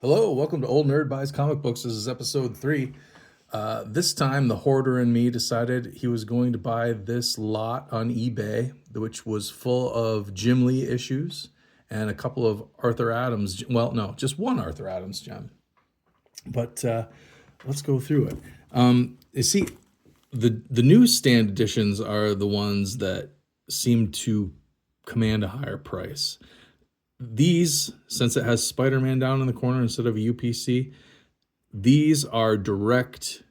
Hello, welcome to Old Nerd Buys Comic Books. This is episode 3. This time, the hoarder in me decided he was going to buy this lot on eBay, which was full of Jim Lee issues and a couple of Arthur Adams. Well, no, just one Arthur Adams gem. But let's go through it. You see, the newsstand editions are the ones that seem to command a higher price. These, since it has Spider-Man down in the corner instead of a UPC, these are direct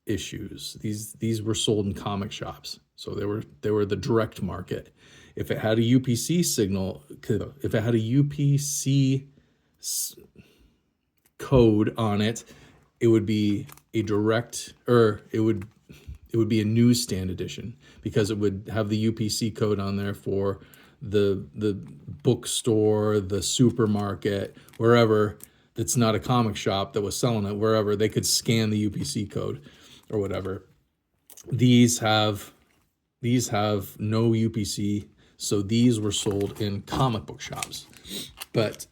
issues. These were sold in comic shops, so they were the direct market. If it had a UPC signal, if it had a UPC code on it, it would be a direct, or it would be a newsstand edition, because it would have the UPC code on there for the bookstore, the supermarket, wherever that's not a comic shop that was selling it, wherever they could scan the UPC code or whatever. These have no UPC, so these were sold in comic book shops. But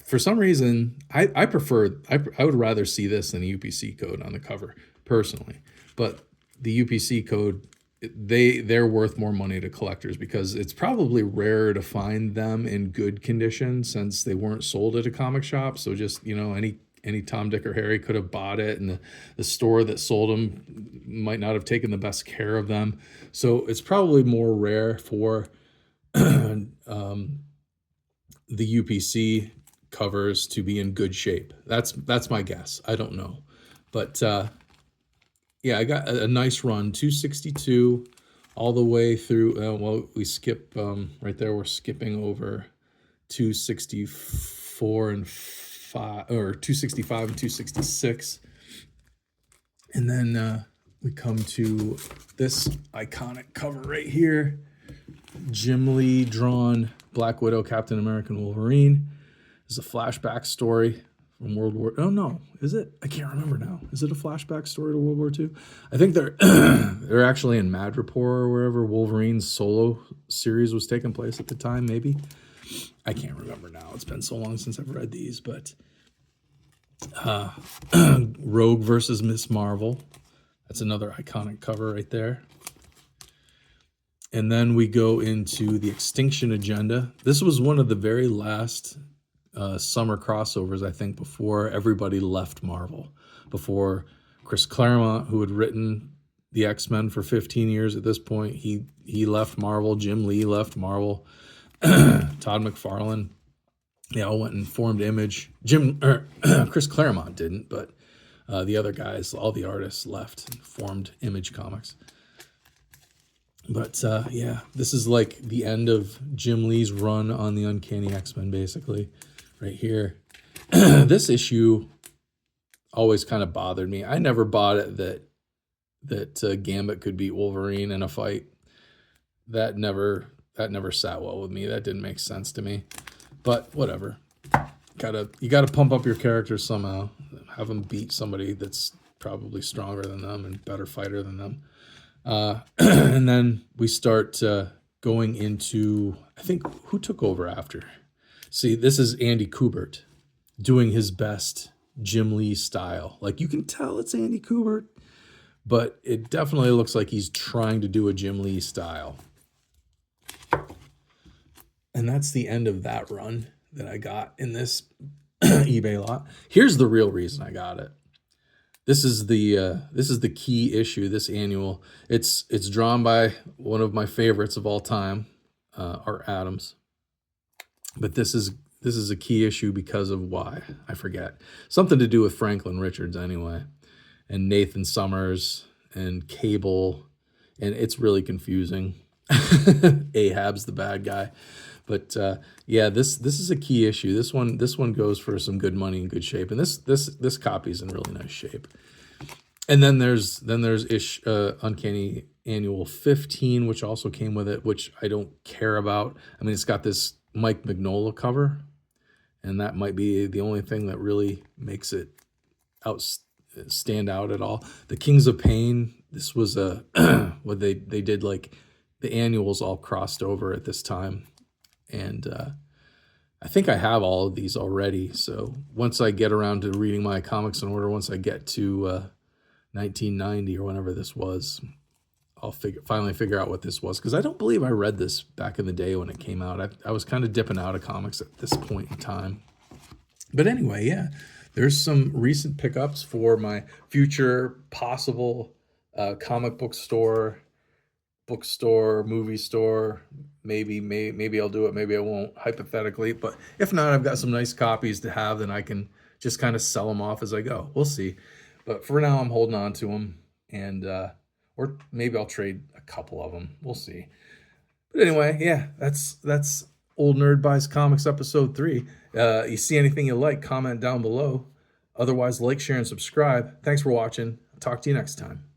for some reason, I would rather see this than a UPC code on the cover personally. But the UPC code, they're worth more money to collectors because it's probably rare to find them in good condition since they weren't sold at a comic shop. So just, any Tom, Dick, or Harry could have bought it, and the store that sold them might not have taken the best care of them. So it's probably more rare for the UPC covers to be in good shape. That's my guess. I don't know, but yeah, I got a nice run, 262 all the way through. Well, we skip right there. We're skipping over 264 and 5, or 265 and 266, and then we come to this iconic cover right here. Jim Lee drawn Black Widow, Captain America, and Wolverine. This is a flashback story from World War. Oh no, is it? I can't remember now. Is it a flashback story to World War II? I think they're they're actually in Madripoor or wherever Wolverine's solo series was taking place at the time. Maybe, I can't remember now. It's been so long since I've read these. But Rogue versus Miss Marvel. That's another iconic cover right there. And then we go into the Extinction Agenda. This was one of the very last summer crossovers, I think, before everybody left Marvel. Before Chris Claremont, who had written the X-Men for 15 years at this point, he left Marvel. Jim Lee left Marvel. Todd McFarlane, all went and formed Image. Chris Claremont didn't, but the other guys, all the artists left and formed Image Comics. But yeah, this is like the end of Jim Lee's run on the Uncanny X-Men, basically, right here. This issue always kind of bothered me. I never bought it that Gambit could beat Wolverine in a fight. That never sat well with me. That didn't make sense to me. But whatever. You gotta pump up your characters somehow. Have them beat somebody that's probably stronger than them and better fighter than them. And then we start going into, I think, who took over after? See, this is Andy Kubert doing his best Jim Lee style. Like, you can tell it's Andy Kubert, but it definitely looks like he's trying to do a Jim Lee style. And that's the end of that run that I got in this eBay lot. Here's the real reason I got it. This is the key issue, this annual. It's drawn by one of my favorites of all time, Art Adams. But this is a key issue because of why, I forget. Something to do with Franklin Richards anyway, and Nathan Summers and Cable, and it's really confusing. Ahab's the bad guy. But yeah, this is a key issue. This one goes for some good money and good shape, and this copy's in really nice shape. And then there's Uncanny Annual 15, which also came with it, which I don't care about. I mean, it's got this Mike Mignola cover, and that might be the only thing that really makes it stand out at all. The Kings of Pain. This was what they did, like the annuals all crossed over at this time. And I think I have all of these already. So once I get around to reading my comics in order, once I get to 1990 or whenever this was, I'll finally figure out what this was, because I don't believe I read this back in the day when it came out. I was kind of dipping out of comics at this point in time. But anyway, yeah, there's some recent pickups for my future possible comic book store, bookstore, movie store. Maybe I'll do it, maybe I won't, hypothetically. But if not, I've got some nice copies to have, then I can just kind of sell them off as I go. We'll see. But for now, I'm holding on to them, and or maybe I'll trade a couple of them. We'll see. But anyway, yeah, that's Old Nerd Buys Comics episode 3. You see anything you like, comment down below. Otherwise, like, share, and subscribe. Thanks for watching. I'll talk to you next time.